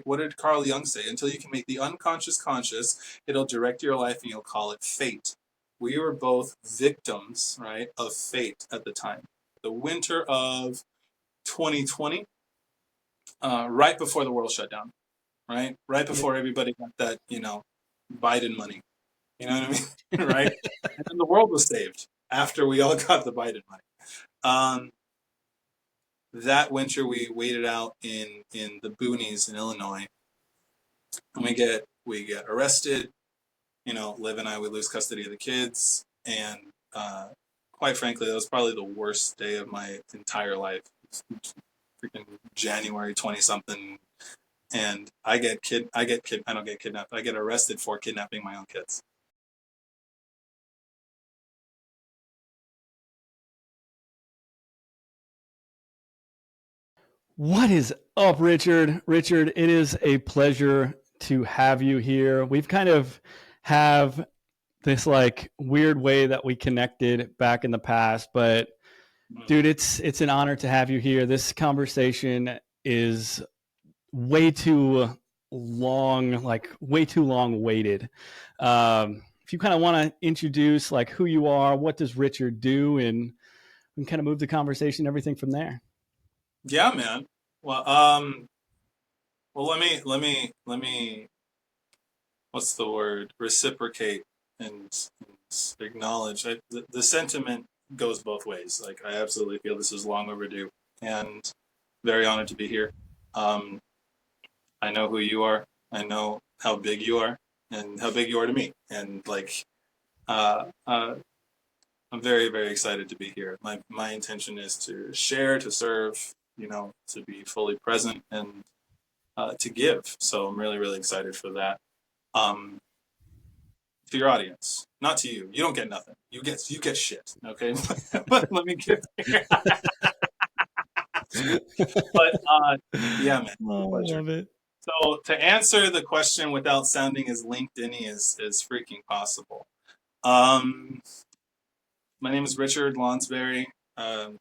What did Carl Jung say? Until you can make the unconscious conscious, it'll direct your life and you'll call it fate. We were both victims, right, of fate at the time. The winter of 2020, right before the world shut down, right? Right Yeah. before everybody got that, Biden money. You know what I mean? Right? And then the world was saved after we all got the Biden money. Um, that winter, we waited out in the boonies in Illinois, and we get arrested. Liv and I would lose custody of the kids, and quite frankly, that was probably the worst day of my entire life. Freaking January 20 something, and I don't get kidnapped. I get arrested for kidnapping my own kids. What is up, Richard? Richard, it is a pleasure to have you here. We've kind of have this like weird way that we connected back in the past, but dude, it's an honor to have you here. This conversation is way too long, like way too long waited. If you kind of want to introduce like who you are, what does Richard do, and we can kind of move the conversation, everything from there. Yeah, man. Well, let me what's the word? Reciprocate and acknowledge. The sentiment goes both ways. Like I absolutely feel this is long overdue, and very honored to be here. Um, I know who you are. I know how big you are, and how big you are to me. And like, I'm very very excited to be here. My intention is to share, to serve. To be fully present and to give. So I'm really really excited for that. Um, to your audience, not to you. You don't get nothing. You get shit. Okay, but let me get there. But yeah, man, it's a Oh, I pleasure. love it. So to answer the question without sounding as LinkedIn is freaking possible. Um, my name is Richard Lonsbury. Um,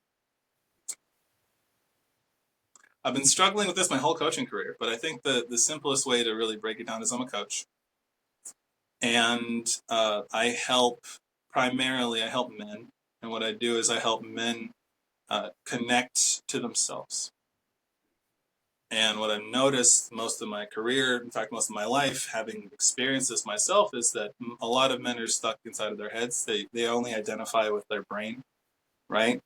I've been struggling with this my whole coaching career, but I think the simplest way to really break it down is I'm a coach, and I help men, and what I do is I help men connect to themselves. And what I've noticed most of my career, in fact, most of my life, having experienced this myself, is that a lot of men are stuck inside of their heads. They only identify with their brain, right?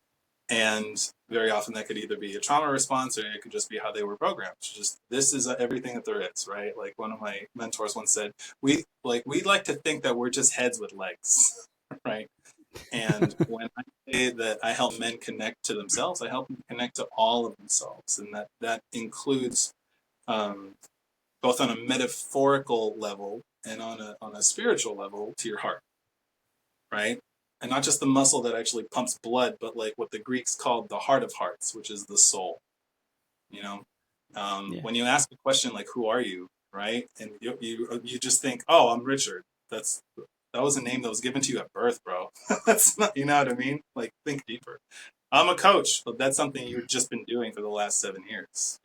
And very often that could either be a trauma response or it could just be how they were programmed. Just this is everything that there is, right? Like one of my mentors once said, we like to think that we're just heads with legs, right? And when I say that I help men connect to themselves, I help them connect to all of themselves, and that includes um, both on a metaphorical level and on a spiritual level to your heart, right? And not just the muscle that actually pumps blood, but like what the Greeks called the heart of hearts, which is the soul. You know, Yeah. when you ask a question like "Who are you?" right, and you just think, "Oh, I'm Richard." That was a name that was given to you at birth, bro. That's not, you know what I mean? Like, think deeper. I'm a coach, but that's something you've just been doing for the last 7 years.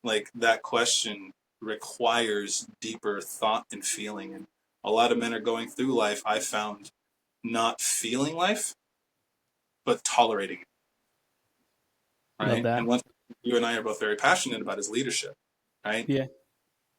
Like that question requires deeper thought and feeling. And a lot of men are going through life, I found, not feeling life, but tolerating it, Love right? And that. one thing you and I are both very passionate about is leadership, right? Yeah.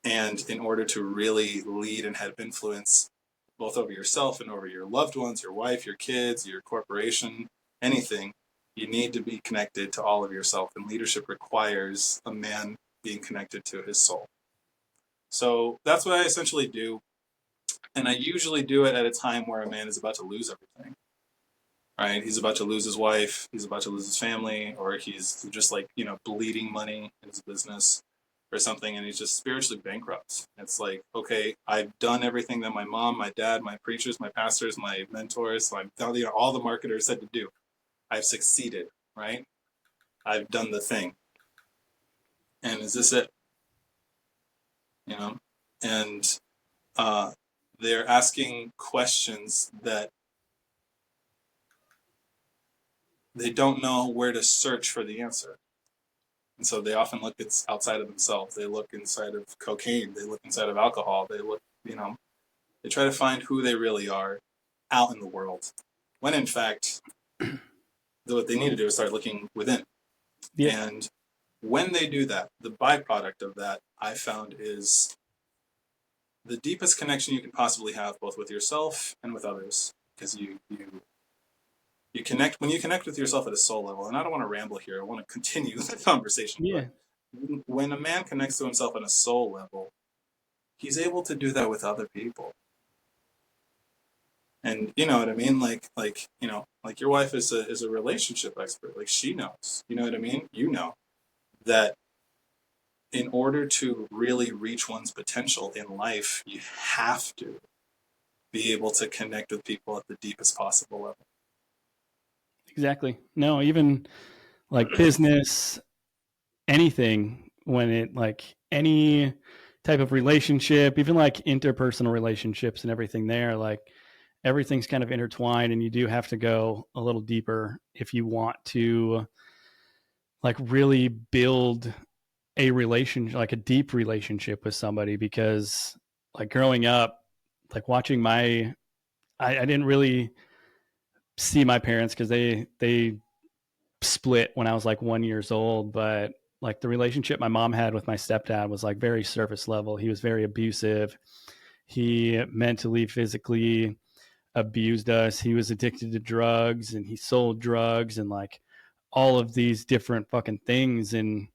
And in order to really lead and have influence both over yourself and over your loved ones, your wife, your kids, your corporation, anything, you need to be connected to all of yourself. And leadership requires a man being connected to his soul. So that's what I essentially do. And I usually do it at a time where a man is about to lose everything, right? He's about to lose his wife, he's about to lose his family, or he's just like, bleeding money in his business or something, and he's just spiritually bankrupt. It's like, okay, I've done everything that my mom, my dad, my preachers, my pastors, my mentors, I've done, all the marketers said to do. I've succeeded, right? I've done the thing. And is this it? You know? And uh, they're asking questions that they don't know where to search for the answer. And so they often look outside of themselves. They look inside of cocaine. They look inside of alcohol. They look, they try to find who they really are out in the world. When in fact, what they need to do is start looking within. Yeah. And when they do that, the byproduct of that, I found, is the deepest connection you can possibly have, both with yourself and with others. Because you connect, when you connect with yourself at a soul level, and I don't want to ramble here, I want to continue the conversation, but Yeah. when a man connects to himself on a soul level, he's able to do that with other people. And you know what I mean? Like your wife is a relationship expert. Like, she knows. You know what I mean? You know that in order to really reach one's potential in life, you have to be able to connect with people at the deepest possible level. Exactly. No, even like business, anything, when it like any type of relationship, even like interpersonal relationships and everything there, like everything's kind of intertwined, and you do have to go a little deeper if you want to like really build a relationship, like a deep relationship with somebody. Because like growing up, like watching I didn't really see my parents because they split when I was like 1 years old. But like the relationship my mom had with my stepdad was like very surface level. He was very abusive. He mentally, physically abused us. He was addicted to drugs, and he sold drugs and like all of these different fucking things. And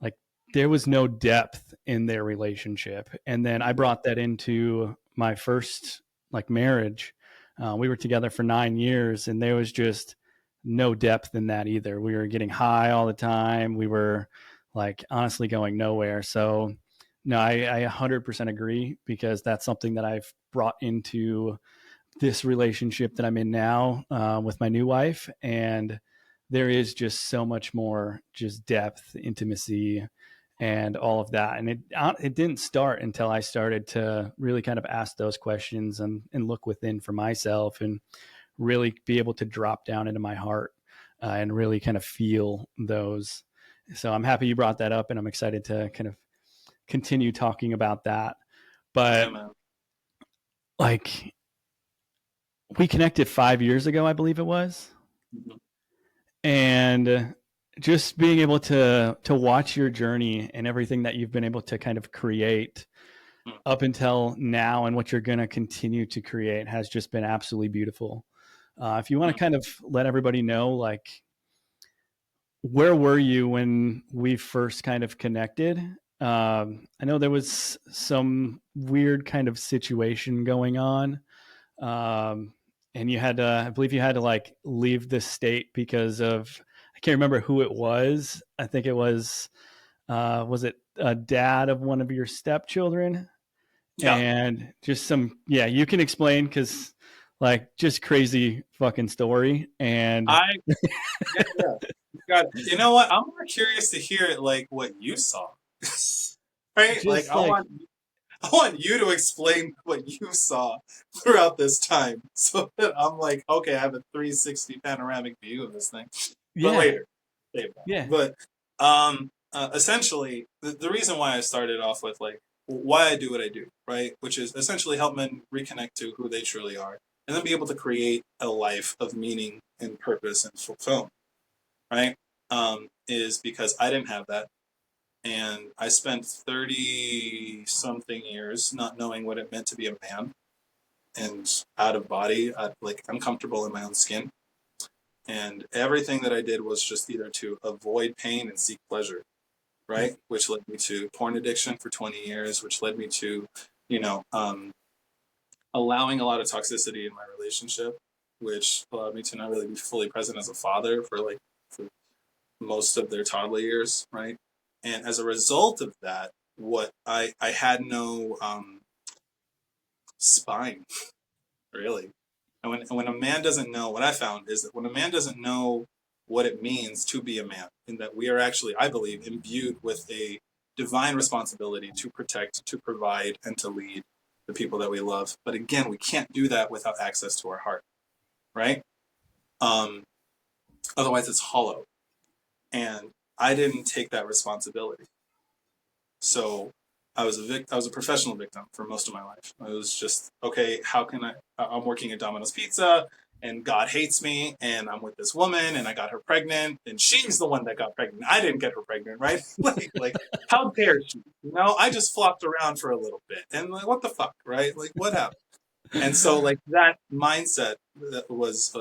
like there was no depth in their relationship. And then I brought that into my first like marriage. We were together for 9 years, and there was just no depth in that either. We were getting high all the time. We were like honestly going nowhere. So no, I 100% agree, because that's something that I've brought into this relationship that I'm in now, with my new wife. And there is just so much more just depth, intimacy, and all of that. And it didn't start until I started to really kind of ask those questions and look within for myself, and really be able to drop down into my heart, and really kind of feel those. So I'm happy you brought that up, and I'm excited to kind of continue talking about that. Yeah, But man. like we connected 5 years ago, I believe it was. Mhm. And just being able to watch your journey and everything that you've been able to kind of create up until now, and what you're going to continue to create, has just been absolutely beautiful. If you want to kind of let everybody know, like, where were you when we first kind of connected? I know there was some weird kind of situation going on, um, and you had to, I believe you had to like leave the state because of, I can't remember who it was. I think it was it a dad of one of your stepchildren? Yeah. And just some, yeah, you can explain, because like just crazy fucking story. And I Yeah, yeah. God, you know what? I'm more curious to hear it, like what you saw. Right? Like, just like, I want you to explain what you saw throughout this time, so that I'm like, okay, I have a 360 panoramic view of this thing. But yeah, later, save that. yeah, But essentially, the reason why I started off with like why I do what I do, right? Which is essentially help men reconnect to who they truly are, and then be able to create a life of meaning and purpose and fulfillment, right? Is because I didn't have that. And I spent 30 something years not knowing what it meant to be a man and out of body, like uncomfortable in my own skin. And everything that I did was just either to avoid pain and seek pleasure, right? Which led me to porn addiction for 20 years, which led me to, you know, allowing a lot of toxicity in my relationship, which allowed me to not really be fully present as a father for most of their toddler years, right? And as a result of that, what I had no spine really. And when a man doesn't know, what I found is that when a man doesn't know what it means to be a man, in that we are actually, I believe, imbued with a divine responsibility to protect, to provide, and to lead the people that we love. But again, we can't do that without access to our heart, right? Um, Otherwise, it's hollow. And I didn't take that responsibility. So I was a professional victim for most of my life. I was just, okay, how can I'm working at Domino's Pizza and God hates me and I'm with this woman and I got her pregnant and she's the one that got pregnant. I didn't get her pregnant, right? like how dare she? I just flopped around for a little bit and like, what the fuck, right? Like what happened? And so like that mindset that was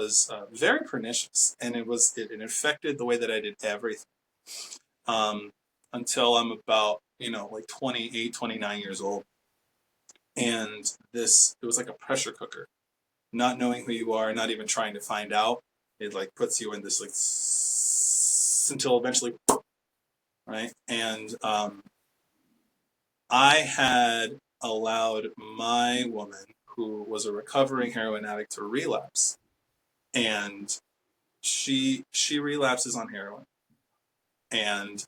very pernicious, and it affected the way that I did everything, um, until I'm about like 28, 29 years old. And it was like a pressure cooker, not knowing who you are, not even trying to find out. It like puts you in this like until eventually, right? And I had allowed my woman, who was a recovering heroin addict, to relapse, and she relapses on heroin, and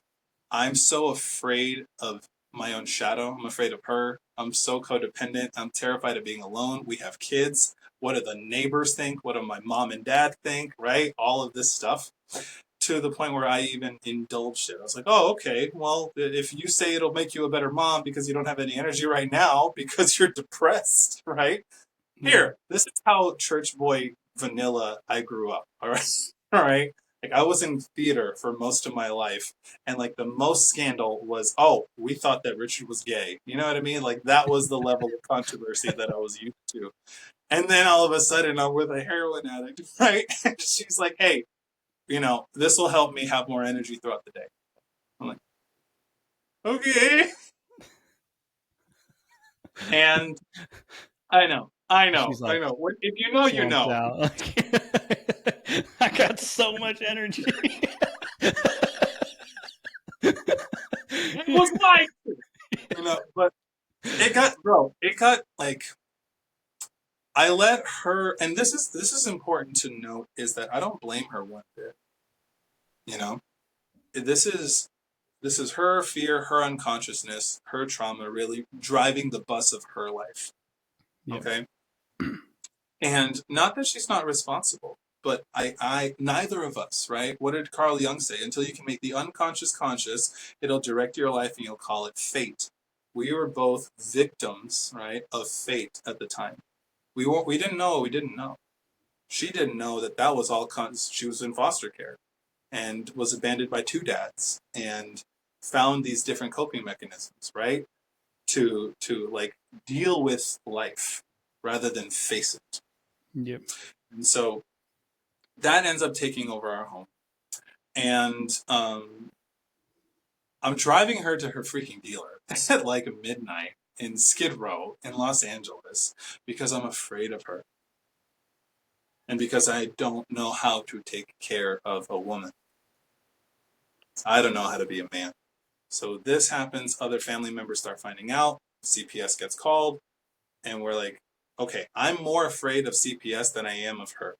I'm so afraid of my own shadow. I'm afraid of her. I'm so codependent. I'm terrified of being alone. We have kids. What do the neighbors think? What do my mom and dad think? Right? All of this stuff, to the point where I even indulged it. I was like, oh, okay, well, if you say it'll make you a better mom because you don't have any energy right now because you're depressed, right? Yeah. Here, this is how church boy vanilla I grew up. All right. All right. Like I was in theater for most of my life, and like the most scandal was, oh, we thought that Richard was gay. You know what I mean? Like that was the level of controversy that I was used to. And then all of a sudden I'm with a heroin addict, right? And she's like, hey, this will help me have more energy throughout the day. I'm like, okay. And I know, She's I like know. If you know, you camped know. out. I got so much energy. It was like, but it got like, I let her, and this is important to note, is that I don't blame her one bit. You know, this is this is her fear, her unconsciousness, her trauma, really driving the bus of her life. Yeah. Okay, and not that she's not responsible, but neither of us, right? What did Carl Jung say? Until you can make the unconscious conscious, it'll direct your life, and you'll call it fate. We were both victims, right, of fate at the time. We didn't know what we didn't know. She didn't know that was all she was in foster care and was abandoned by two dads and found these different coping mechanisms, right? To like deal with life rather than face it. Yep. And so that ends up taking over our home. And I'm driving her to her freaking dealer at like midnight in Skid Row in Los Angeles because I'm afraid of her. And because I don't know how to take care of a woman. I don't know how to be a man. So this happens, other family members start finding out, CPS gets called, and we're like, okay, I'm more afraid of CPS than I am of her,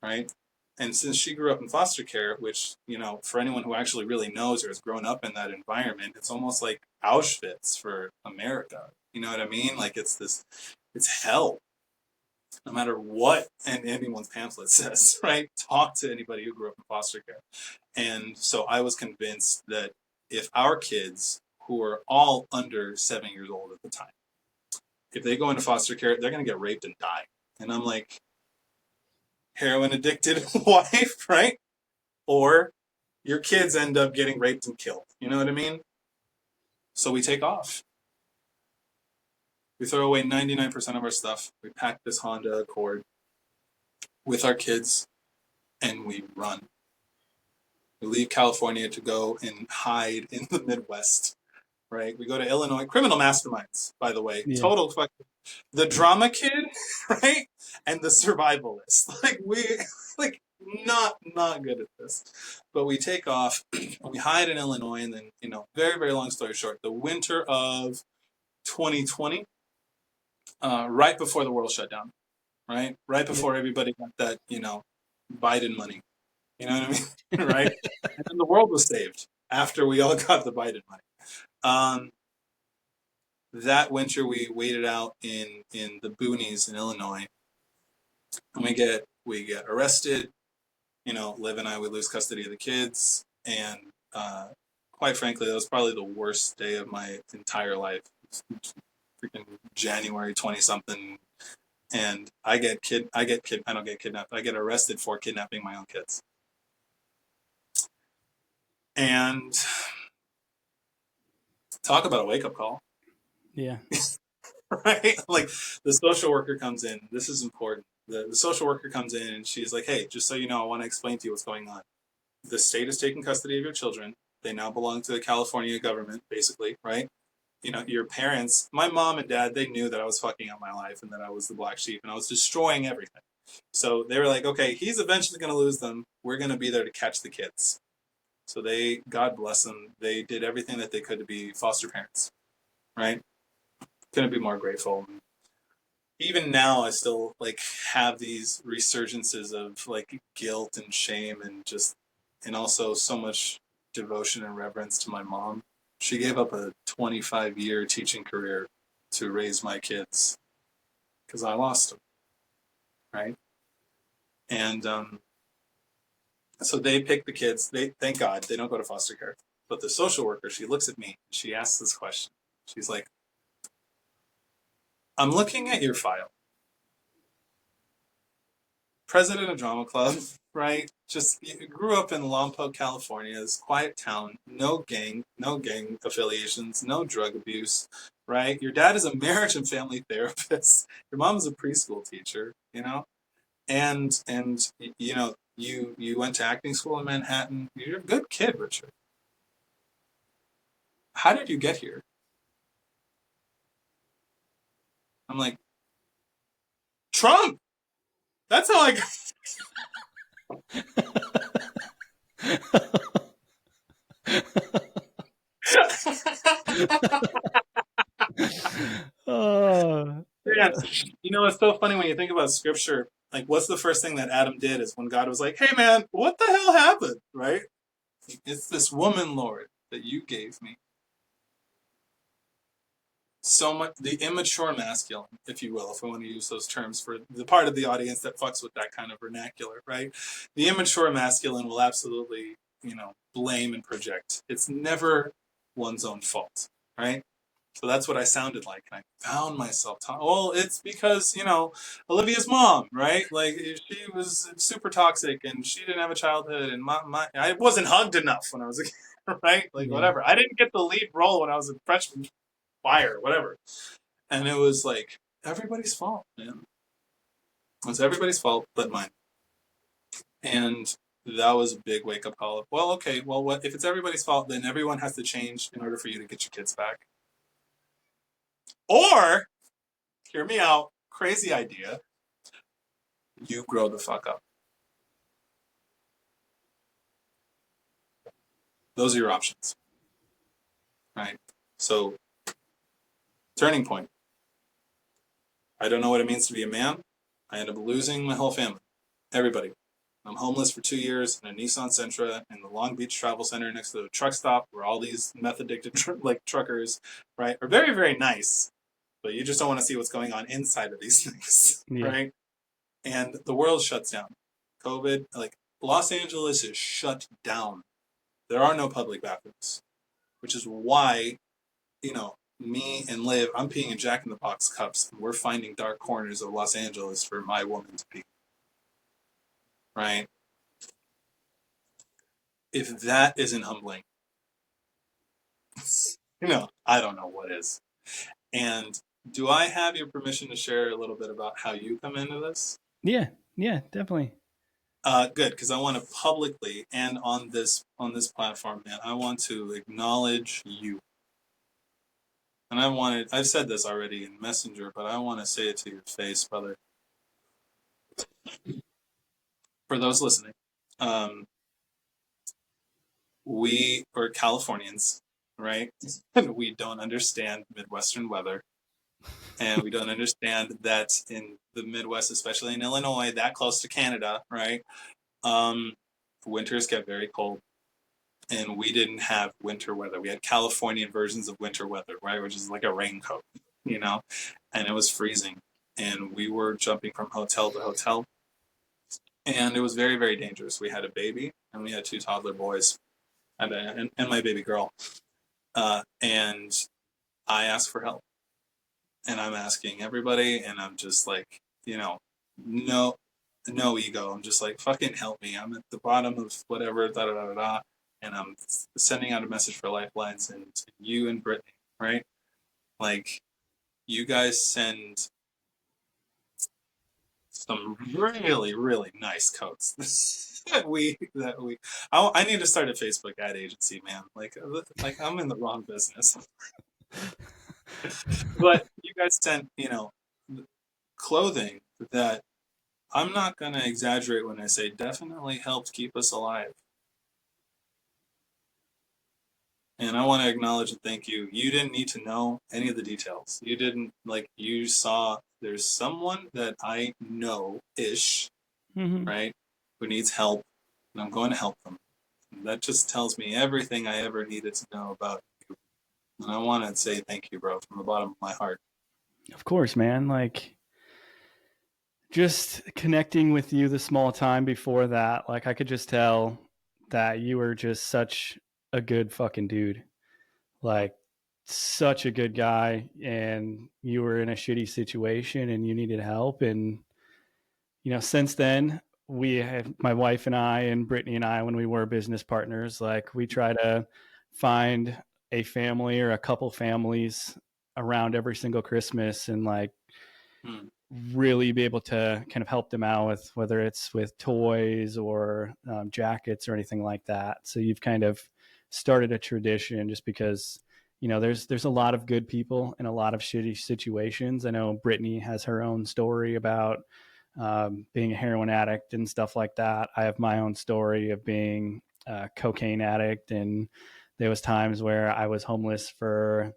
right? And since she grew up in foster care, which, for anyone who actually really knows or has grown up in that environment, it's almost like Auschwitz for America. You know what I mean? Like it's hell, no matter what anyone's pamphlet says, right? Talk to anybody who grew up in foster care. And so I was convinced that if our kids, who are all under 7 years old at the time, if they go into foster care, they're going to get raped and die. And I'm like, heroin addicted wife, right? Or your kids end up getting raped and killed. You know what I mean? So we take off. We throw away 99% of our stuff. We pack this Honda Accord with our kids and we run. We leave California to go and hide in the Midwest, right? We go to Illinois. Criminal masterminds, by the way. Yeah. Total fucking the drama kid, right? And the survivalist. Like not good at this. But we take off and we hide in Illinois, and then, very, very long story short, the winter of 2020, right before the world shut down, right? Right Yep. before everybody got that, Biden money. You know what I mean? Right? And then the world was saved after we all got the Biden money. Um, that winter we waited out in the boonies in Illinois, and we get arrested. Liv and I, we lose custody of the kids, and quite frankly, that was probably the worst day of my entire life. Freaking January 20 something, and I don't get kidnapped. I get arrested for kidnapping my own kids. And talk about a wake up call, Yeah. right? Like the social worker comes in. This is important. The social worker comes in and she's like, "Hey, just so you know, I want to explain to you what's going on. The state is taking custody of your children. They now belong to the California government, basically, right? You know, your parents, my mom and dad, they knew that I was fucking up my life and that I was the black sheep and I was destroying everything. So they were like, okay, he's eventually going to lose them. We're going to be there to catch the kids. So they, God bless them, they did everything that they could to be foster parents, right? Couldn't be more grateful. Even now, I still like have these resurgences of like guilt and shame and just, and also so much devotion and reverence to my mom. She gave up a 25-year teaching career to raise my kids because I lost them, right? And so they pick the kids. They thank God they don't go to foster care. But the social worker, she looks at me. She asks this question. She's like, "I'm looking at your file. President of drama club, right? Just grew up in Lompoc, California, this quiet town, no gang affiliations, no drug abuse, right? Your dad is a marriage and family therapist. Your mom is a preschool teacher, you know, and you know you went to acting school in Manhattan. You're a good kid, Richard. How did you get here?" I'm like, Trump. That's how I got. Oh, Yeah. You know, it's so funny when you think about scripture. Like, what's the first thing that Adam did is when God was like, "Hey, man, what the hell happened?" Right? It's this woman, Lord, that you gave me. So much, the immature masculine, if you will, if I want to use those terms for the part of the audience that fucks with that kind of vernacular, right? The immature masculine will absolutely, you know, blame and project. It's never one's own fault, right? So that's what I sounded like. And I found myself talking, well, it's because, you know, Olivia's mom, right? Like, she was super toxic and she didn't have a childhood. And I wasn't hugged enough when I was a kid, right? Like, yeah. whatever. I didn't get the lead role when I was a freshman choir, whatever. And it was like, everybody's fault, man. It was everybody's fault but mine. And that was a big wake up call of, well, okay, well, what if it's everybody's fault, then everyone has to change in order for you to get your kids back. Or, hear me out, crazy idea, you grow the fuck up. Those are your options, right? So, turning point. I don't know what it means to be a man. I end up losing my whole family, everybody. I'm homeless for 2 years in a Nissan Sentra in the Long Beach Travel Center next to a truck stop where all these meth addicted like truckers, right, are very, very nice, but you just don't want to see what's going on inside of these things, Yeah. right? And the world shuts down. COVID, like Los Angeles is shut down. There are no public bathrooms, which is why, you know, me and Liv, I'm peeing in Jack in the Box cups, and we're finding dark corners of Los Angeles for my woman to pee, right? If that isn't humbling, you know, I don't know what is. And do I have your permission to share a little bit about how you come into this? Yeah. Yeah. Definitely. Good, because I want to publicly and on this platform, man, I want to acknowledge you. And I've said this already in Messenger, but I want to say it to your face, brother. For those listening, um, we are Californians, right? And we don't understand Midwestern weather. And we don't understand that in the Midwest, especially in Illinois, that close to Canada, right? Um, Winters get very cold. And we didn't have winter weather. We had Californian versions of winter weather, right? Which is like a raincoat, you know? And it was freezing. And we were jumping from hotel to hotel. And it was very, very dangerous. We had a baby and we had two toddler boys. and my baby girl. And I ask for help, and I'm asking everybody, and I'm just like, no, no ego. I'm just like, fucking help me. I'm at the bottom of whatever, da da da da da, and I'm sending out a message for Lifelines and to you and Brittany, right? Like, you guys send some really really nice coats that we I need to start a Facebook ad agency, man. Like I'm in the wrong business. But you guys sent, clothing that, I'm not going to exaggerate when I say, definitely helped keep us alive. And I want to acknowledge and thank you. You didn't need to know any of the details. You didn't, like, you saw there's someone that I know ish, Mm-hmm. right, who needs help, and I'm going to help them. And that just tells me everything I ever needed to know about you. And I want to say thank you, bro, from the bottom of my heart. Of course, man. Like, just connecting with you the small time before that, like I could just tell that you were just such a good fucking dude. Like, such a good guy, and you were in a shitty situation and you needed help. And since then, we have, my wife and I and Brittany and I, when we were business partners, like we try to find a family or a couple families around every single Christmas, and like Hmm. really be able to kind of help them out with, whether it's with toys or jackets or anything like that. So you've kind of started a tradition, just because there's a lot of good people in a lot of shitty situations. I know Brittany has her own story about being a heroin addict and stuff like that. I have my own story of being a cocaine addict, and there was times where I was homeless for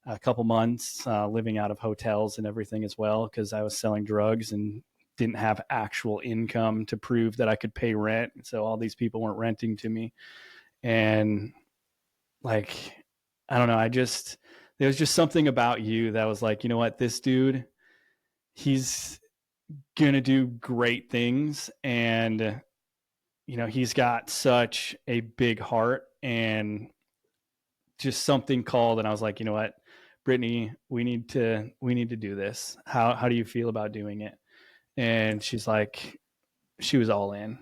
a couple months, living out of hotels and everything as well, because I was selling drugs and didn't have actual income to prove that I could pay rent. So all these people weren't renting to me. And like, I don't know, there was just something about you that was like, you know what, this dude, he's gonna do great things. And he's got such a big heart, and just something called, and I was like, you know what, Brittany, we need to do this. How do you feel about doing it? And she's like, she was all in.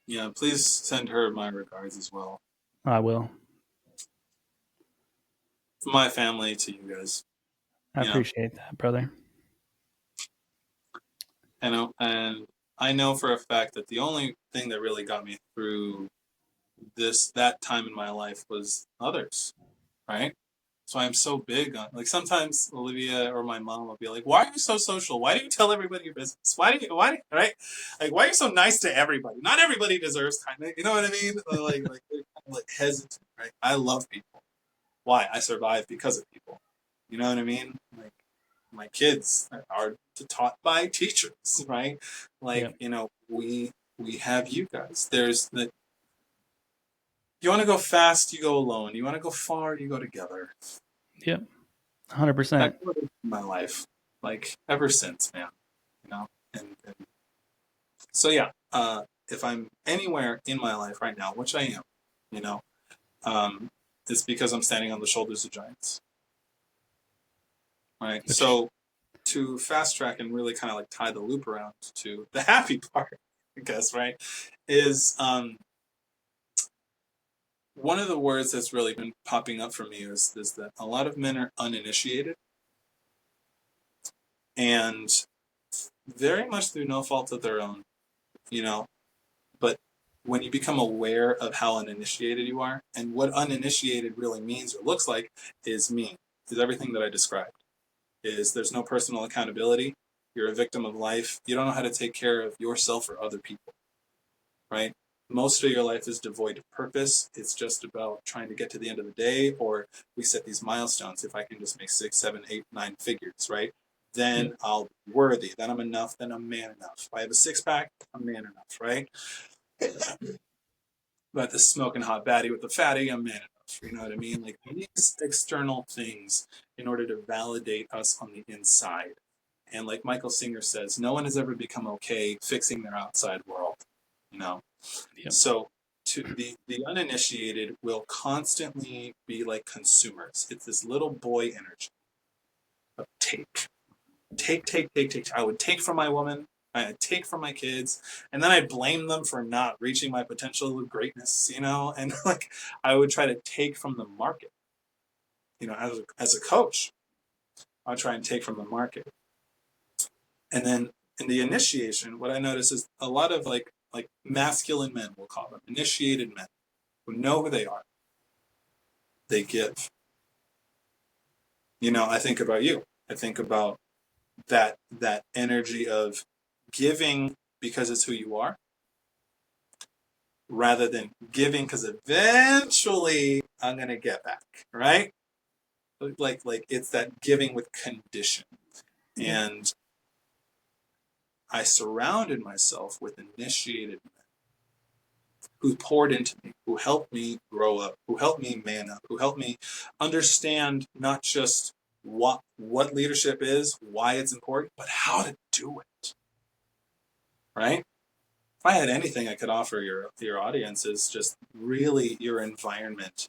Yeah, please send her my regards as well. I will. From my family to you guys. I You know, appreciate that, brother. and I know for a fact that the only thing that really got me through that time in my life was others, right? So I'm so big on, like, sometimes Olivia or my mom will be like, "Why are you so social? Why do you tell everybody your business? Right? Like, why are you so nice to everybody? Not everybody deserves kindness. You know what I mean? Like they're kind of like hesitant, right? I love people. Why? I survive because of people. You know what I mean? Like, my kids are taught by teachers, right? Like, Yep. we have you guys. There's the You want to go fast, you go alone. You want to go far, you go together. Yep. That's 100%. what it's in my life, like, ever since, man. You know, and so yeah. If I'm anywhere in my life right now, which I am, you know, um, it's because I'm standing on the shoulders of giants, right? Which, So, to fast track and really kind of like tie the loop around to the happy part, I guess, right, is one of the words that's really been popping up for me is that a lot of men are uninitiated, and very much through no fault of their own, you know. But when you become aware of how uninitiated you are, and what uninitiated really means or looks like, is everything that I described. Is there's no personal accountability. You're a victim of life. You don't know how to take care of yourself or other people, right? Most of your life is devoid of purpose. It's just about trying to get to the end of the day, or we set these milestones. If I can just make 6, 7, 8, 9 figures, right? yep. Then I'll be worthy. Then I'm enough. Then I'm man enough. If I have a 6-pack, I'm man enough, right? But the smoking hot baddie with the fatty, I'm man enough. You know what I mean? Like, these external things in order to validate us on the inside. And like Michael Singer says, no one has ever become okay fixing their outside world. You know, Yep. so to the uninitiated will constantly be like consumers. It's this little boy energy of take. I would take from my woman, I'd take from my kids, and then I'd blame them for not reaching my potential of greatness, and like I would try to take from the market, as a coach, I'll try and take from the market. And then in the initiation, what I notice is a lot of like masculine men, we'll call them, initiated men who know who they are. They give. I think about you. I think about that energy of giving because it's who you are, rather than giving because eventually I'm gonna get back, right? Like it's that giving with condition. And I surrounded myself with initiated men who poured into me, who helped me grow up, who helped me man up, who helped me understand not just what leadership is, why it's important, but how to do it. Right? If I had anything I could offer your audience, is just really your environment.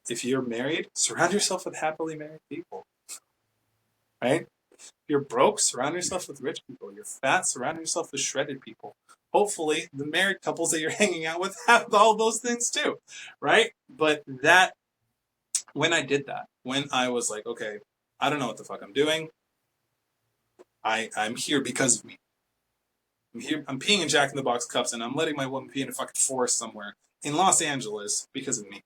If you're married, surround yourself with happily married people. Right? If you're broke, surround yourself with rich people. If you're fat, surround yourself with shredded people. Hopefully, the married couples that you're hanging out with have all those things too, right? But when I did that, when I was like, okay, I don't know what the fuck I'm doing. I'm here because of me. I'm here. I'm peeing in Jack in the Box cups, and I'm letting my woman pee in a fucking forest somewhere in Los Angeles because of me.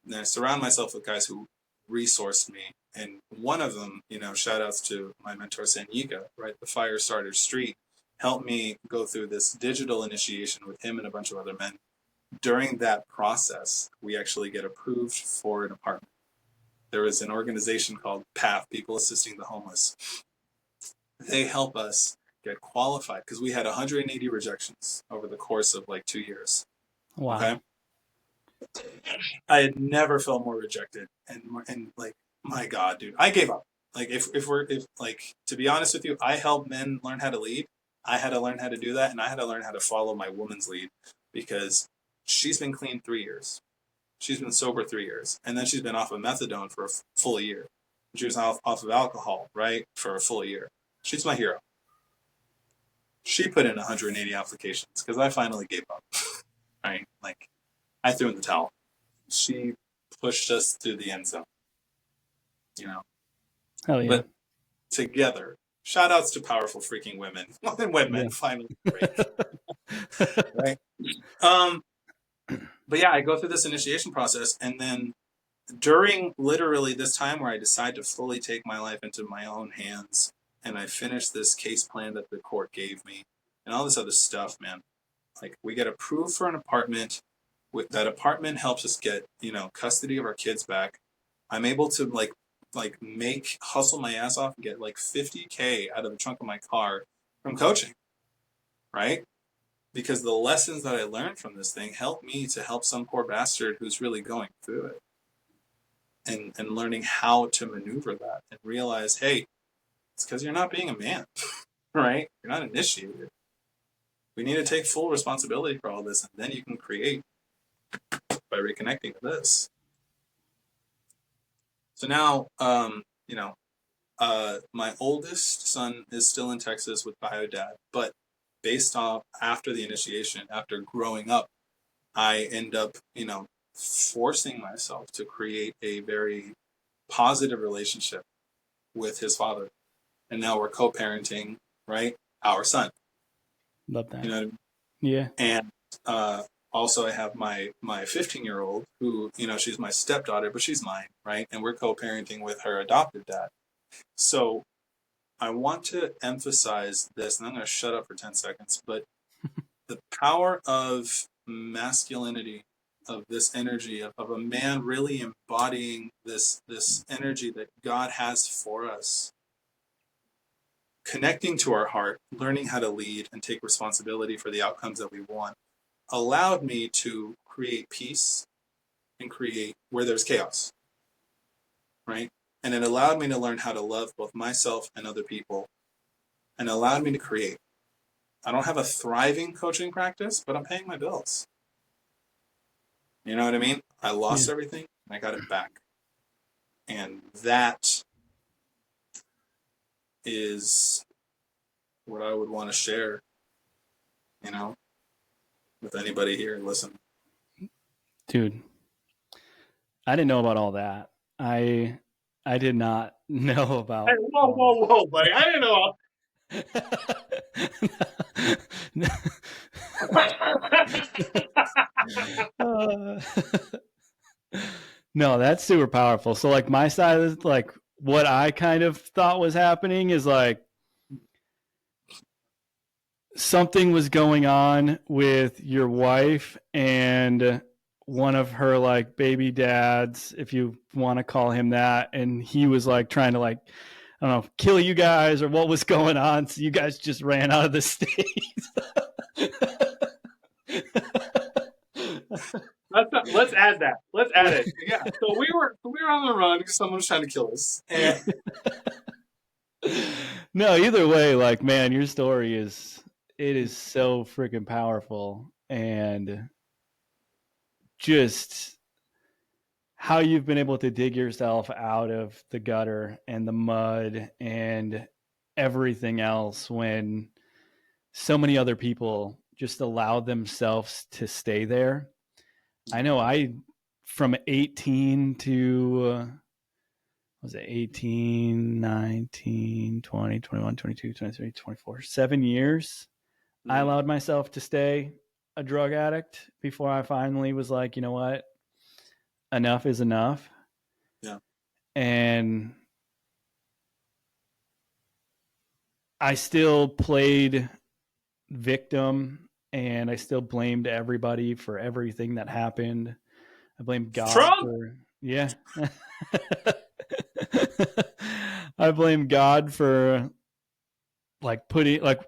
And I surround myself with guys who resourced me. And one of them, shout outs to my mentor, Sanyika, right? The Fire Starter Street, helped me go through this digital initiation with him and a bunch of other men. During that process, we actually get approved for an apartment. There is an organization called PATH, People Assisting the Homeless. They help us get qualified because we had 180 rejections over the course of like 2 years. Wow. Okay. I had never felt more rejected, and like, my God, dude, I gave up. Like, if to be honest with you, I help men learn how to lead. I had to learn how to do that, and I had to learn how to follow my woman's lead, because she's been clean 3 years. She's been sober 3 years, and then she's been off of methadone for a full year. She was off of alcohol, right, for a full year. She's my hero. She put in 180 applications because I finally gave up. Right, like, I threw in the towel. She pushed us to the end zone. Hell yeah. But together, shout outs to powerful freaking women when men finally break. Right? But yeah, I go through this initiation process, and then during literally this time where I decide to fully take my life into my own hands, and I finish this case plan that the court gave me and all this other stuff, man. Like, we get approved for an apartment. That apartment helps us get, custody of our kids back. I'm able to hustle my ass off and get like $50K out of the trunk of my car from coaching, right? Because the lessons that I learned from this thing help me to help some poor bastard who's really going through it. And learning how to maneuver that and realize, hey, it's because you're not being a man, right? You're not initiated. We need to take full responsibility for all this, and then you can create by reconnecting to this. So now, my oldest son is still in Texas with BioDad, but based off after the initiation, after growing up, I end up, forcing myself to create a very positive relationship with his father. And now we're co-parenting, right? Our son. Love that. You know what I mean? Yeah. And also I have my 15-year-old who, she's my stepdaughter, but she's mine, right? And we're co-parenting with her adopted dad. So I want to emphasize this, and I'm going to shut up for 10 seconds, but the power of masculinity, of this energy, of a man really embodying this energy that God has for us, connecting to our heart, learning how to lead and take responsibility for the outcomes that we want, allowed me to create peace and create where there's chaos, right? And it allowed me to learn how to love both myself and other people, and allowed me to create. I don't have a thriving coaching practice, but I'm paying my bills. You know what I mean? I lost Yeah. everything and I got it back. And that is what I would want to share, you know, with anybody here and listen. Dude, I didn't know about all that. I did not know Hey, about whoa, all whoa, whoa, buddy. I didn't know. Uh, no, that's super powerful. So like my side is like what I kind of thought was happening is like something was going on with your wife and one of her like baby dads, if you want to call him that, and he was like trying to like I don't know, kill you guys or what was going on. So you guys just ran out of the state. Let's add that. Let's add it. Yeah. So we were on the run because someone was trying to kill us. And No, either way, like man, your story is it is so freaking powerful and just how you've been able to dig yourself out of the gutter and the mud and everything else when so many other people just allowed themselves to stay there. I know I, from 18 to, was it 18, 19, 20, 21, 22, 23, 24, 7 years, I allowed myself to stay a drug addict before I finally was like, you know what? Enough is enough. yeah. And I still played victim and I still blamed everybody for everything that happened. I blamed God Trump. for, yeah. I blame God for like putting, like,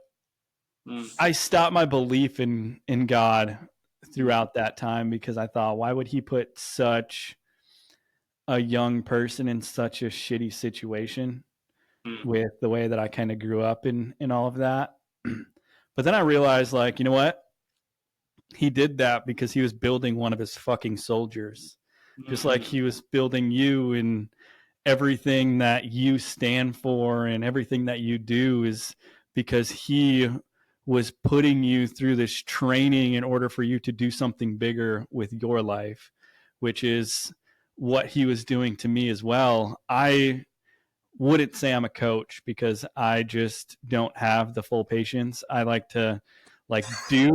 Mm, I stopped my belief in God mm, throughout that time because I thought, why would he put such a young person in such a shitty situation mm, with the way that I kind of grew up in all of that. But then I realized, like, you know what? He did that because he was building one of his fucking soldiers, just like mm, he was building you, and everything that you stand for and everything that you do is because he was putting you through this training in order for you to do something bigger with your life, which is what he was doing to me as well. I wouldn't say I'm a coach because I just don't have the full patience. I like to like do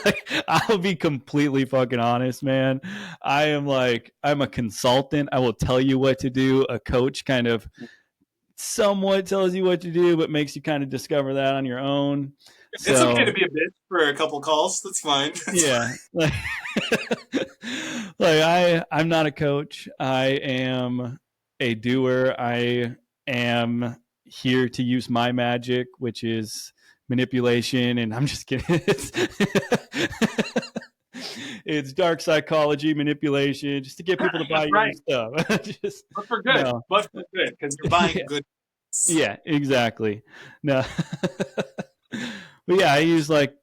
like I'll be completely fucking honest, man. I am like I'm a consultant. I will tell you what to do. A coach kind of somewhat tells you what to do, but makes you kind of discover that on your own. It's okay to So be a bitch for a couple calls. That's fine. That's fine. yeah, like, like I'm not a coach. I am a doer. I am here to use my magic, which is manipulation. And I'm just kidding. It's dark psychology, manipulation, just to get people to buy That's your right. stuff. Just But for good. no. But for good, because you're buying Yeah, good. yeah, exactly. No. But yeah, I use like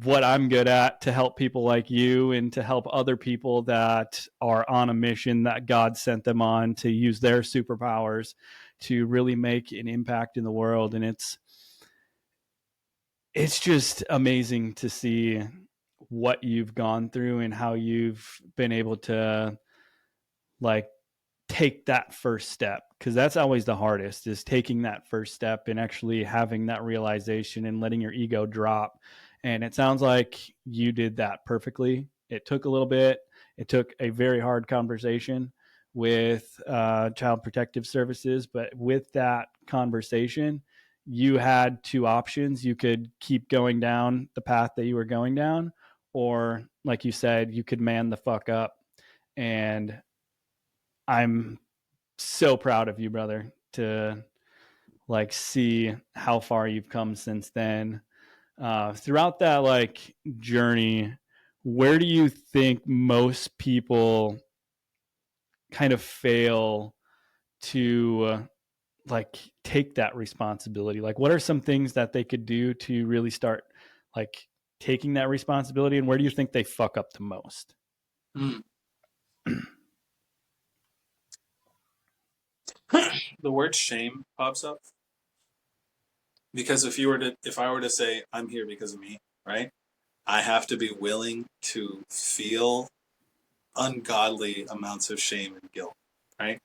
what I'm good at to help people like you and to help other people that are on a mission that God sent them on to use their superpowers to really make an impact in the world. And it's just amazing to see what you've gone through and how you've been able to like take that first step, because that's always the hardest, is taking that first step and actually having that realization and letting your ego drop. And it sounds like you did that perfectly. It took a little bit. It took a very hard conversation with child protective services, but with that conversation you had two options. You could keep going down the path that you were going down, or like you said, you could man the fuck up. And I'm so proud of you, brother, to like see how far you've come since then. Throughout that like journey, where do you think most people kind of fail to like take that responsibility? Like, what are some things that they could do to really start like taking that responsibility, and where do you think they fuck up the most? Mm. The word shame pops up because if I were to say I'm here because of me, right? I have to be willing to feel ungodly amounts of shame and guilt, right?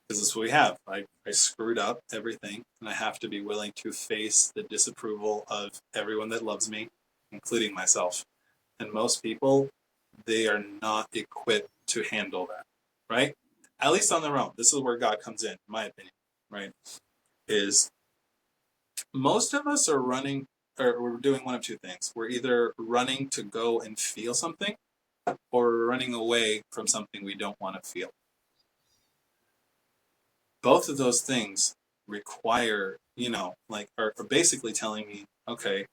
Because this is what we have. I screwed up everything, and I have to be willing to face the disapproval of everyone that loves me, including myself. And most people, they are not equipped to handle that, right? At least on their own. This is where God comes in my opinion, right? Is most of us are running, or we're doing one of two things. We're either running to go and feel something, or we're running away from something we don't want to feel. Both of those things require, like, are basically telling me, okay,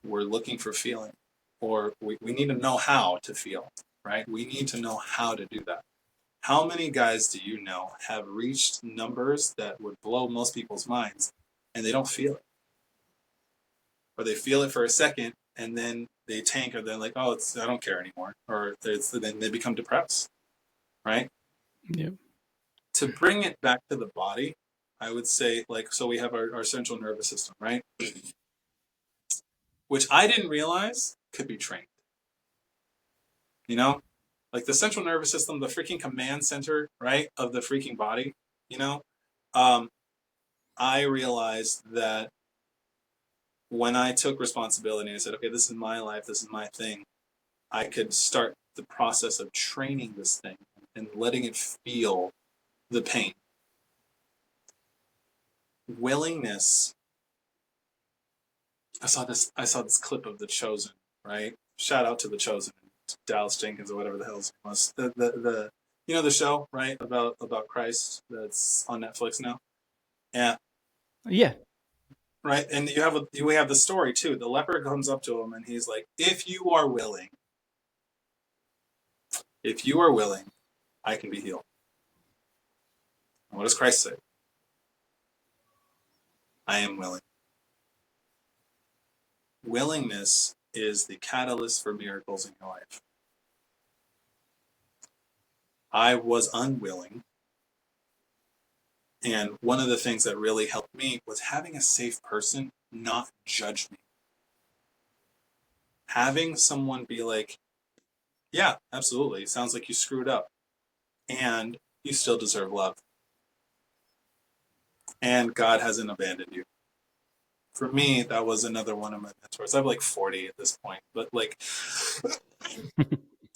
we're looking for feeling, or we need to know how to feel, right? We need to know how to do that. How many guys do you know have reached numbers that would blow most people's minds and they don't feel it? Or they feel it for a second and then they tank, or they're like, oh, I don't care anymore. Or then they become depressed, right? Yep. To bring it back to the body, I would say, like, so we have our central nervous system, right? Which I didn't realize could be trained. You know, like the central nervous system, the freaking command center, right, of the freaking body. You know, um, I realized that when I took responsibility and I said, okay, this is my life, this is my thing, I could start the process of training this thing and letting it feel the pain. Willingness. I saw this clip of The Chosen, right? Shout out to The Chosen, Dallas Jenkins or whatever the hell his name was. The the show, right, about Christ that's on Netflix now. Yeah. Yeah. Right. And we have the story too. The leper comes up to him and he's like, if you are willing, I can be healed. And what does Christ say? I am willing. Willingness is the catalyst for miracles in your life. I was unwilling. And one of the things that really helped me was having a safe person not judge me. Having someone be like, yeah, absolutely. Sounds like you screwed up. And you still deserve love. And God hasn't abandoned you. For me, that was another one of my mentors. I'm like 40 at this point, but like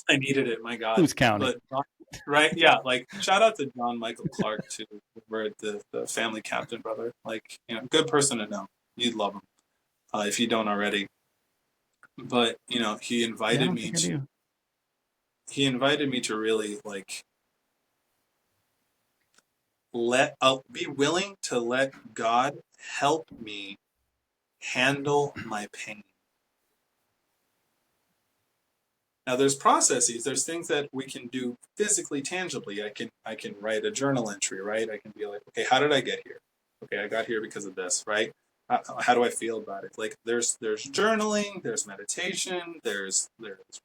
I needed it, my God. Who's counting? But right, yeah, like shout out to John Michael Clark too. We're the family captain brother. Like, good person to know. You'd love him if you don't already. But he Yeah, I invited don't me think I to. do. He invited me to really like be willing to let God help me handle my pain. Now there's processes, there's things that we can do physically, tangibly. I can write a journal entry, right? I can be like, okay, how did I get here? Okay, I got here because of this, right? How do I feel about it? Like there's journaling, there's meditation, there's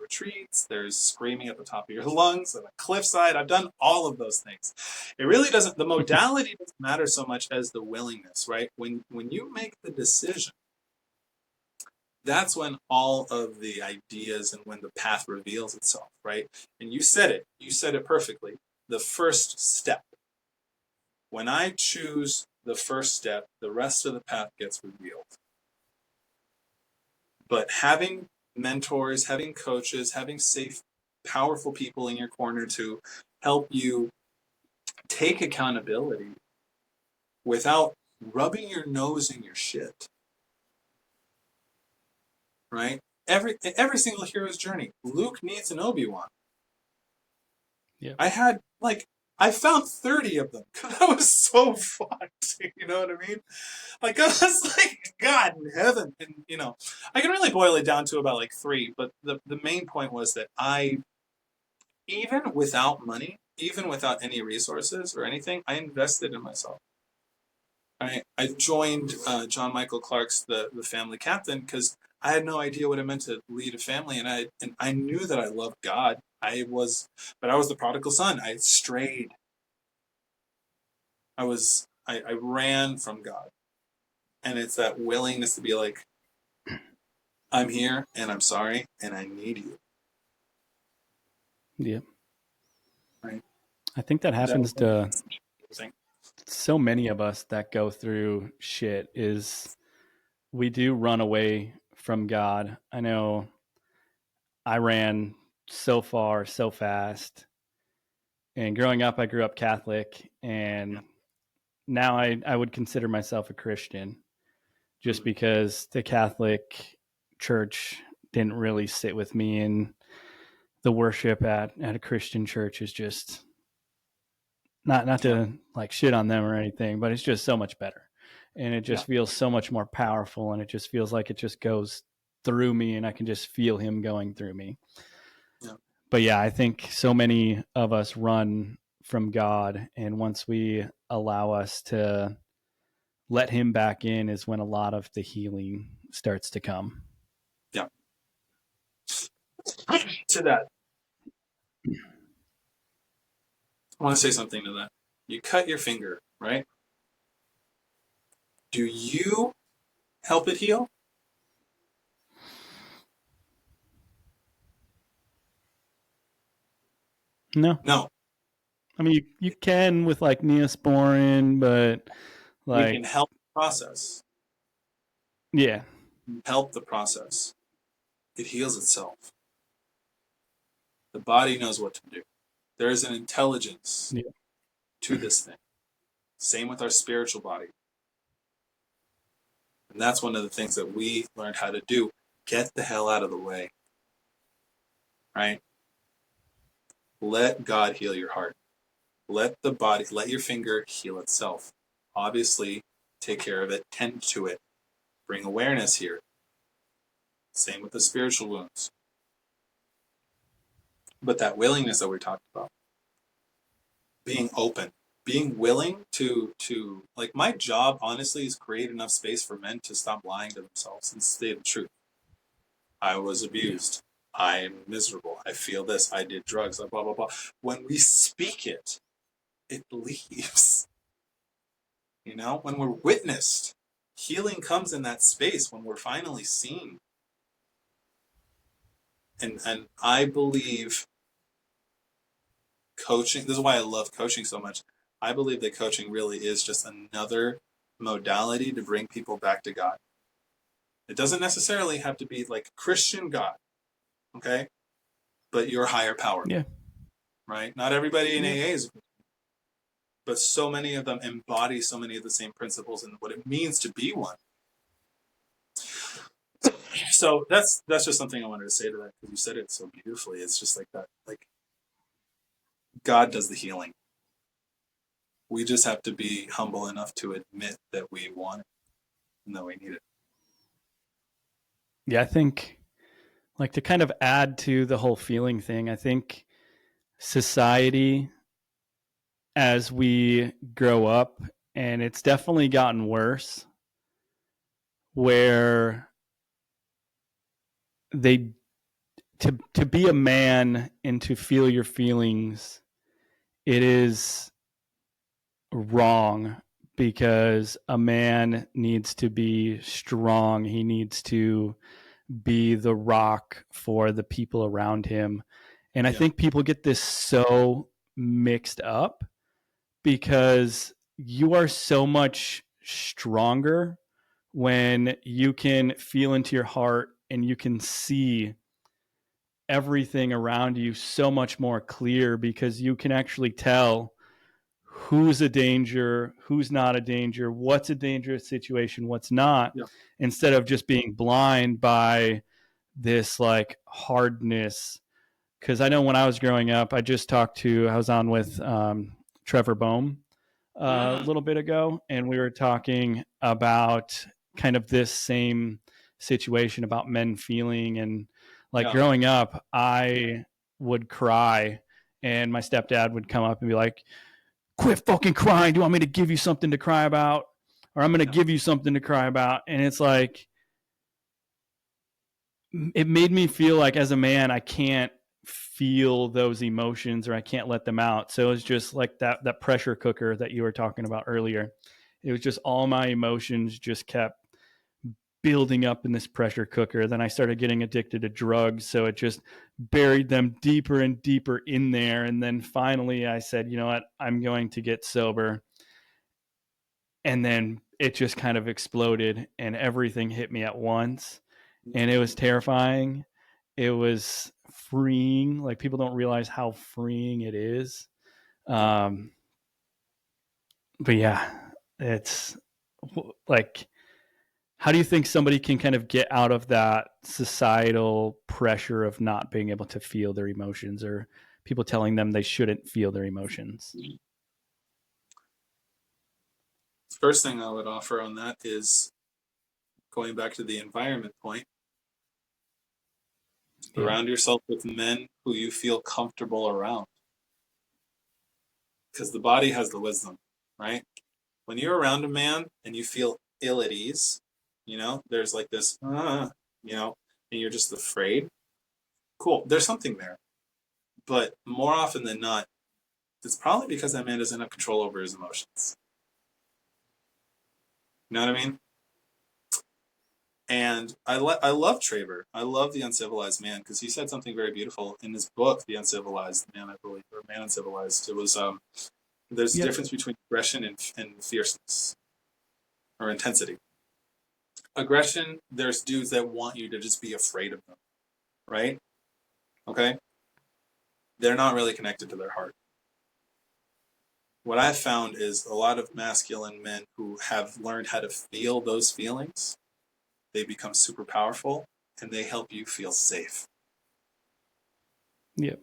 retreats, there's screaming at the top of your lungs on a cliffside. I've done all of those things. It really doesn't. The modality doesn't matter so much as the willingness, right? When you make the decision, that's when all of the ideas and when the path reveals itself, right? And you said it perfectly. The first step. When I choose the first step, the rest of the path gets revealed. But having mentors, having coaches, having safe, powerful people in your corner to help you take accountability without rubbing your nose in your shit, right? Every single hero's journey. Luke needs an Obi-Wan. Yeah. I found 30 of them because I was so fucked. You know what I mean? Like, I was like, God in heaven. And, I can really boil it down to about like 3. But the main point was that even without money, even without any resources or anything, I invested in myself. I joined John Michael Clark's the family captain because I had no idea what it meant to lead a family. And I knew that I loved God. But I was the prodigal son. I strayed. I ran from God. And it's that willingness to be like, I'm here and I'm sorry and I need you. Yeah. Right. I think that That happens to thing. so many of us that go through shit is we do run away from God. I know I ran so far, so fast. And growing up, I grew up Catholic, and Yeah. now I would consider myself a Christian just Mm-hmm. because the Catholic Church didn't really sit with me, and the worship at a Christian church is just not Yeah. to like shit on them or anything, but it's just so much better. And it Yeah. just feels so much more powerful, and it just feels like it just goes through me and I can just feel him going through me. Yeah. But yeah, I think so many of us run from God, and once we allow us to let him back in is when a lot of the healing starts to come. Yeah. To that, I want to say something to that. You cut your finger, right? Do you help it heal? No. No. I mean, you can with like Neosporin, but We can like, help the process. yeah. Help the process. It heals itself. The body knows what to do. There is an intelligence Yeah. to this thing. Same with our spiritual body. And that's one of the things that we learned how to do. Get the hell out of the way. Right? Let God heal your heart. Let your finger heal itself. Obviously, take care of it, tend to it, bring awareness here. Same with the spiritual wounds. But that willingness that we talked about, being open, being willing to like my job honestly is create enough space for men to stop lying to themselves and say the truth. I was abused. I'm miserable. I feel this. I did drugs. Blah blah blah. When we speak it, it leaves. You know, when we're witnessed, healing comes in that space when we're finally seen. And I believe coaching. This is why I love coaching so much. I believe that coaching really is just another modality to bring people back to God. It doesn't necessarily have to be like Christian God, okay? But your higher power, Yeah. right? Not everybody in Yeah. AA is, but so many of them embody so many of the same principles and what it means to be one. So that's just something I wanted to say to that because you said it so beautifully. It's just like that, like God does the healing. We just have to be humble enough to admit that we want it and that we need it. Yeah. I think like to kind of add to the whole feeling thing, I think society as we grow up, and it's definitely gotten worse, where they to be a man and to feel your feelings, it is wrong because a man needs to be strong. He needs to be the rock for the people around him. And I Yeah. think people get this so mixed up because you are so much stronger when you can feel into your heart and you can see everything around you so much more clear because you can actually tell who's a danger, who's not a danger, what's a dangerous situation, what's not, Yeah. instead of just being blind by this like hardness. Because I know when I was growing up, I was on with Trevor Boehm a Mm. little bit ago, and we were talking about kind of this same situation about men feeling. And like Yeah. growing up, I would cry, and my stepdad would come up and be like, quit fucking crying. Do you want me to give you something to cry about? Or I'm going to Yeah. give you something to cry about. And it's like, it made me feel like as a man, I can't feel those emotions, or I can't let them out. So it's just like that pressure cooker that you were talking about earlier. It was just all my emotions just kept building up in this pressure cooker. Then I started getting addicted to drugs, so it just buried them deeper and deeper in there. And then finally I said, you know what, I'm going to get sober. And then it just kind of exploded and everything hit me at once. And it was terrifying. It was freeing. Like, people don't realize how freeing it is. But yeah, it's like, how do you think somebody can kind of get out of that societal pressure of not being able to feel their emotions, or people telling them they shouldn't feel their emotions? First thing I would offer on that is going back to the environment point. Surround yourself with men who you feel comfortable around, because the body has the wisdom, right? When you're around a man and you feel ill at ease, there's like this, and you're just afraid. Cool, there's something there. But more often than not, it's probably because that man doesn't have control over his emotions. You know what I mean? And I love Traver. I love The Uncivilized Man, because he said something very beautiful in his book, The Uncivilized Man, I believe, or Man Uncivilized. It was there's a difference between aggression and fierceness or intensity. Aggression, there's dudes that want you to just be afraid of them, right? Okay? They're not really connected to their heart. What I've found is a lot of masculine men who have learned how to feel those feelings, they become super powerful and they help you feel safe. Yep.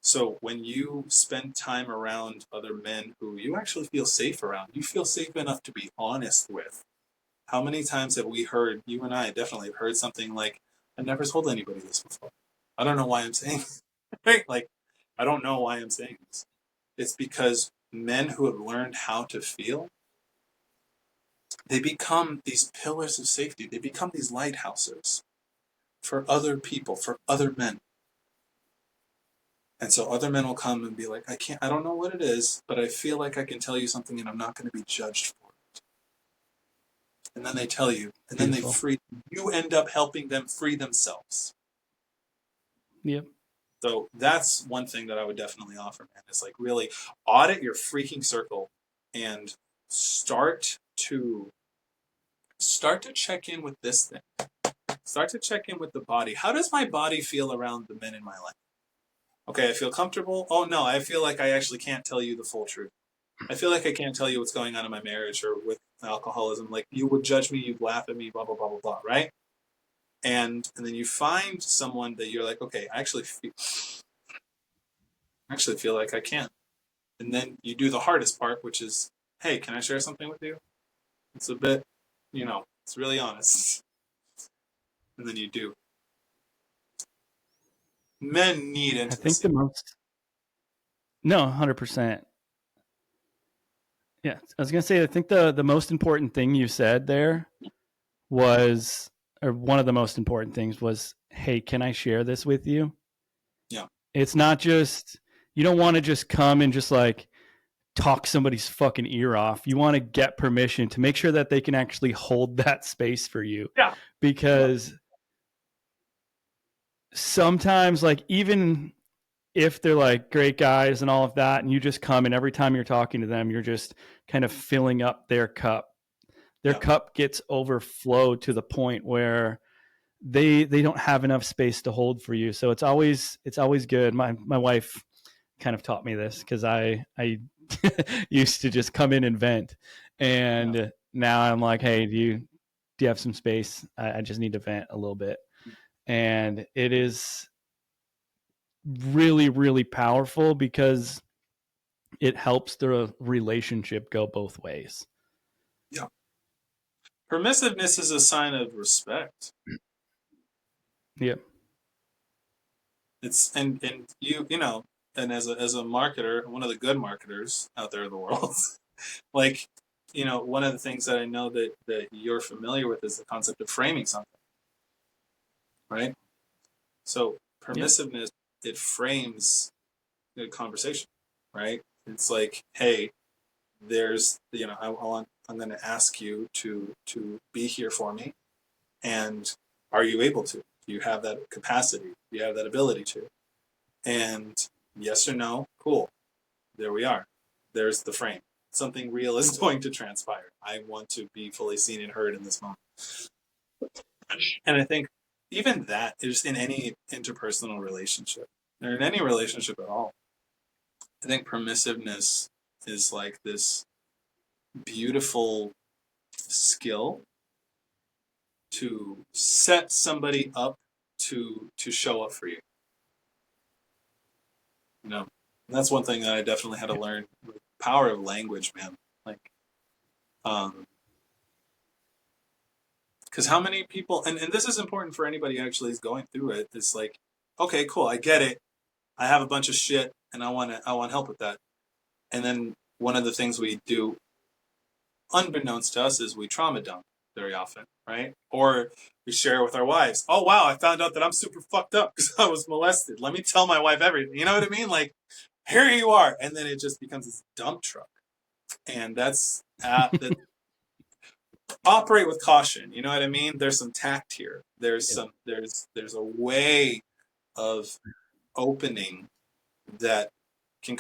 So when you spend time around other men who you actually feel safe around, you feel safe enough to be honest with. How many times have we heard, you and I definitely have heard something like, I never told anybody this before. I don't know why I'm saying this. Right? Like, I don't know why I'm saying this. It's because men who have learned how to feel, they become these pillars of safety. They become these lighthouses for other people, for other men. And so other men will come and be like, I don't know what it is, but I feel like I can tell you something and I'm not going to be judged for it. And then they tell you, and then they free. You end up helping them free themselves. Yep. So that's one thing that I would definitely offer, man, is like really audit your freaking circle and start to check in with this thing. Start to check in with the body. How does my body feel around the men in my life? Okay, I feel comfortable. Oh no, I feel like I actually can't tell you the full truth. I feel like I can't tell you what's going on in my marriage or with alcoholism. Like, you would judge me, you'd laugh at me, blah blah blah blah blah, right? And then you find someone that you're like, okay, I actually feel like I can. And then you do the hardest part, which is, hey, can I share something with you? It's a bit, it's really honest. And then you do. Men need I think the intimacy. most, no, 100%. Yeah. I was going to say, I think the most important thing you said there was, or one of the most important things was, hey, can I share this with you? Yeah. It's not just, you don't want to just come and just like talk somebody's fucking ear off. You want to get permission to make sure that they can actually hold that space for you. Yeah. Because sometimes, like, even if they're like great guys and all of that, and you just come and every time you're talking to them, you're just kind of filling up their cup. Their cup gets overflowed to the point where they don't have enough space to hold for you. So it's always good. My wife kind of taught me this, because I used to just come in and vent, and now I'm like, hey, do you have some space? I just need to vent a little bit. And it is really, really powerful, because it helps the relationship go both ways. Yeah. Permissiveness is a sign of respect. Yep. It's and and as a marketer, one of the good marketers out there in the world, like, one of the things that I know that you're familiar with is the concept of framing something, right? So permissiveness it frames the conversation, right? It's like, hey, there's, I'm going to ask you to be here for me, and are you able to? Do you have that capacity? Do you have that ability to? And yes or no, cool. There we are. There's the frame. Something real is going to transpire. I want to be fully seen and heard in this moment. And I think even that is in any interpersonal relationship or in any relationship at all. I think permissiveness is like this beautiful skill to set somebody up to show up for you. You know, and that's one thing that I definitely had to learn. Power of language, man. Like, because how many people, and this is important for anybody who actually is going through it. It's like, okay, cool, I get it. I have a bunch of shit, and I want help with that. And then one of the things we do, unbeknownst to us, is we trauma dump very often, right? Or we share with our wives. Oh wow, I found out that I'm super fucked up because I was molested. Let me tell my wife everything. You know what I mean? Like, here you are, and then it just becomes this dump truck, and that's that. Operate with caution. You know what I mean? There's some tact here. There's a way of opening that can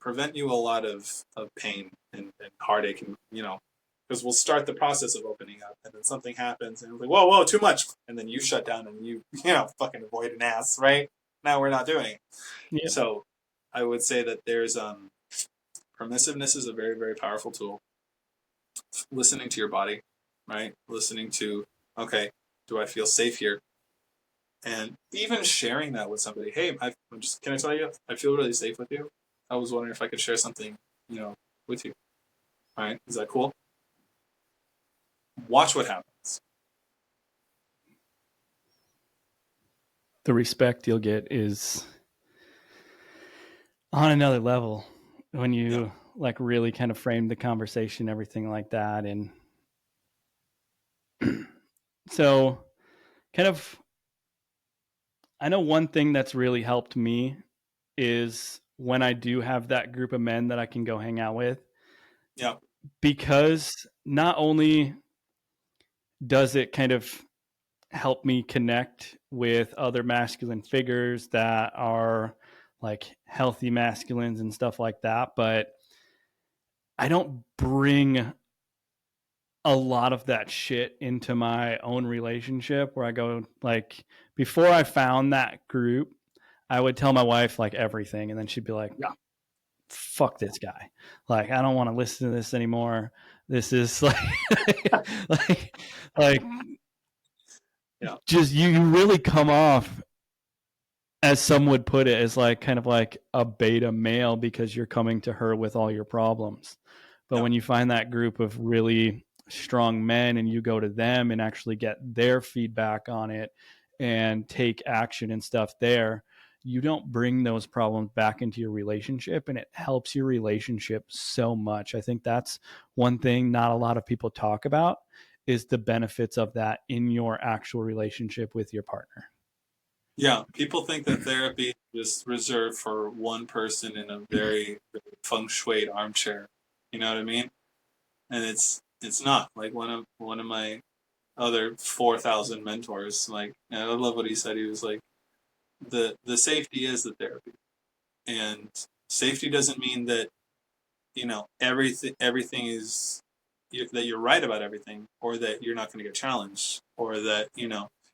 prevent you a lot of pain and heartache, and because we'll start the process of opening up, and then something happens and it's like, whoa, too much, and then you shut down and fucking avoid an ass, right? Now we're not doing it. Yeah. So I would say that there's permissiveness is a very, very powerful tool. Listening to your body, right? Listening to, okay, do I feel safe here? And even sharing that with somebody. Hey, can I tell you, I feel really safe with you. I was wondering if I could share something, with you. All right, is that cool? Watch what happens. The respect you'll get is on another level when Yeah, you like really kind of frame the conversation, everything like that. And so kind of, I know one thing that's really helped me is when I do have that group of men that I can go hang out with, yeah, because not only does it kind of help me connect with other masculine figures that are like healthy masculines and stuff like that, but I don't bring a lot of that shit into my own relationship where I go like, before I found that group, I would tell my wife like everything, and then she'd be like, yeah, fuck this guy. Like, I don't want to listen to this anymore. This is like, like, like, yeah, just you really come off, as some would put it, as like kind of like a beta male because you're coming to her with all your problems. But yeah, when you find that group of really strong men and you go to them and actually get their feedback on it and take action and stuff there, you don't bring those problems back into your relationship, and it helps your relationship so much. I think that's one thing not a lot of people talk about, is the benefits of that in your actual relationship with your partner. yeah. People think that therapy is reserved for one person in a very, very feng shui armchair. You know what I mean? And it's not. Like one of my other 4,000 mentors, like, and I love what he said. He was like, the safety is the therapy, and safety doesn't mean that everything is that you're right about everything, or that you're not going to get challenged, or that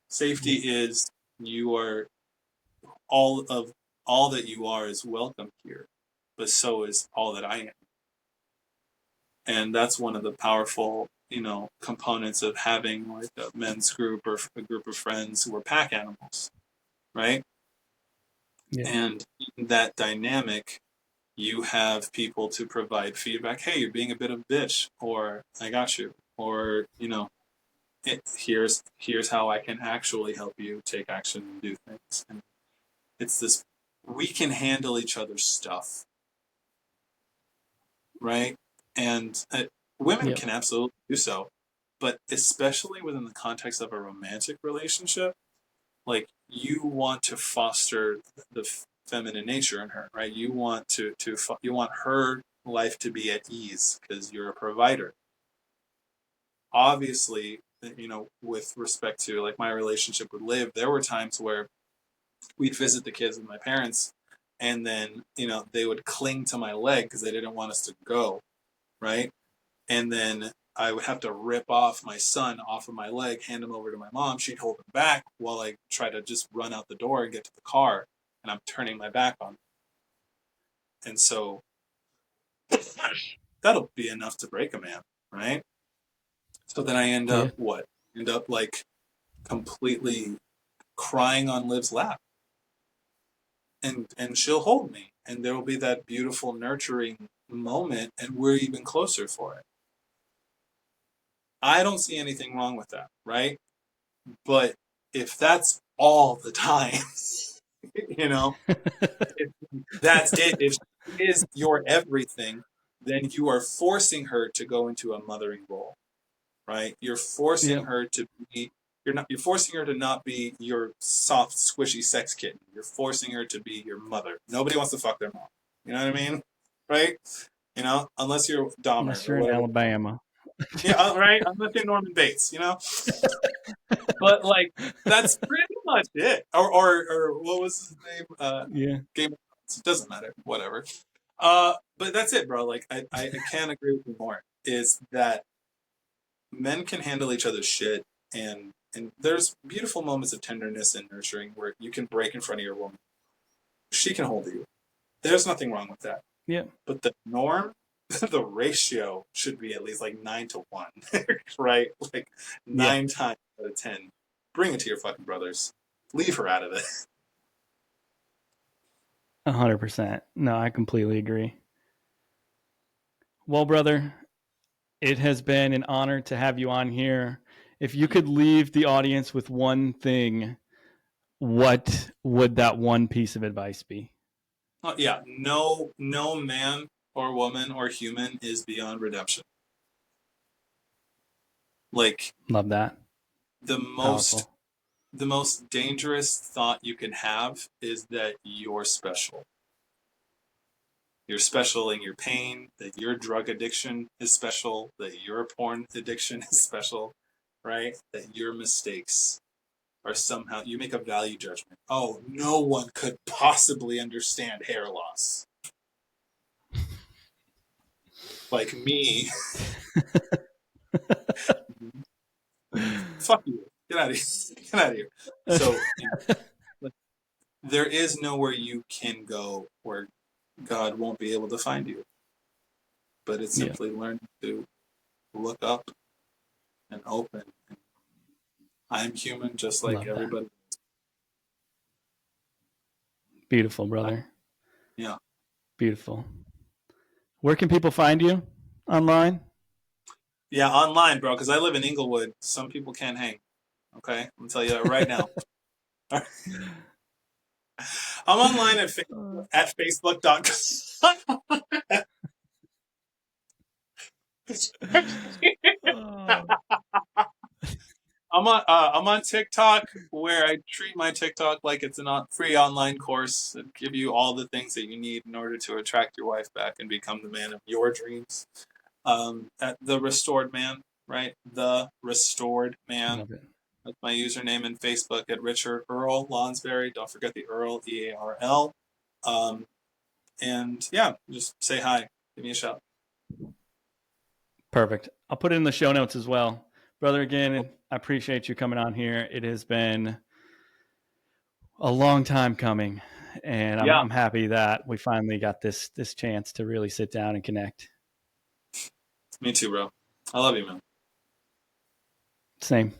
safety is you are all of all that you are is welcome here, but so is all that I am. And that's one of the powerful components of having like a men's group or a group of friends who are pack animals, right? Yeah. And in that dynamic, you have people to provide feedback. Hey, you're being a bit of a bitch, or I got you, or here's how I can actually help you take action and do things. And it's this, we can handle each other's stuff, right? And women Yeah. can absolutely do so, but especially within the context of a romantic relationship, like you want to foster the feminine nature in her, right? You want you want her life to be at ease because you're a provider. Obviously, with respect to like my relationship with Liv, there were times where we'd visit the kids with my parents, and then they would cling to my leg because they didn't want us to go, right? And then I would have to rip off my son off of my leg, hand him over to my mom. She'd hold him back while I try to just run out the door and get to the car, and I'm turning my back on him. And so that'll be enough to break a man, right? So then I end Yeah. up what? End up like completely crying on Liv's lap, and she'll hold me, and there will be that beautiful nurturing moment, and we're even closer for it. I don't see anything wrong with that, right? But if that's all the time, you know, if that's it, if she is your everything, then you are forcing her to go into a mothering role, right? You're forcing Yeah. her to be you're forcing her to not be your soft, squishy sex kitten. You're forcing her to be your mother. Nobody wants to fuck their mom. You know what I mean? Right? Unless you're Dahmer Unless or you're in whatever. Alabama. Yeah, right. Unless you're Norman Bates. But like that's pretty much it. Or what was his name? Yeah. Game of Thrones. It doesn't matter. Whatever. But that's it, bro. Like I can't agree with you more. Is that men can handle each other's shit, and there's beautiful moments of tenderness and nurturing where you can break in front of your woman. She can hold you. There's nothing wrong with that. Yeah. But the norm, the ratio should be at least like 9-1, right? Like Yeah. 9 times out of 10. Bring it to your fucking brothers. Leave her out of it. 100%. No, I completely agree. Well, brother, it has been an honor to have you on here. If you could leave the audience with one thing, what would that one piece of advice be? Oh, yeah, no man or woman or human is beyond redemption. Like Love that. the most Powerful. the most dangerous thought you can have is that you're special. You're special in your pain, that your drug addiction is special, that your porn addiction is special, right? That your mistakes are somehow, you make a value judgment. Oh, no one could possibly understand hair loss. Like me. Fuck you. Get out of here. Get out of here. So, like, there is nowhere you can go where God won't be able to find you. But it's Yeah. simply learning to look up and open. I'm human just like Love that. everybody. Beautiful, brother. Yeah. Beautiful. Where can people find you online? Yeah, online, bro, because I live in Inglewood. Some people can't hang. Okay? I'm going to tell you that right now. I'm online at facebook.com. Oh, I'm on TikTok where I treat my TikTok like it's a free online course and give you all the things that you need in order to attract your wife back and become the man of your dreams. At the Restored Man, right? The Restored Man. love it. That's my username in Facebook at Richard Earl Lonsbury. Don't forget the Earl, EARL. Um, and yeah, just say hi. Give me a shout. Perfect. I'll put it in the show notes as well. Brother, Cool. again, I appreciate you coming on here. It has been a long time coming, and Yeah, I'm happy that we finally got this chance to really sit down and connect. me too, bro. I love you, man. Same.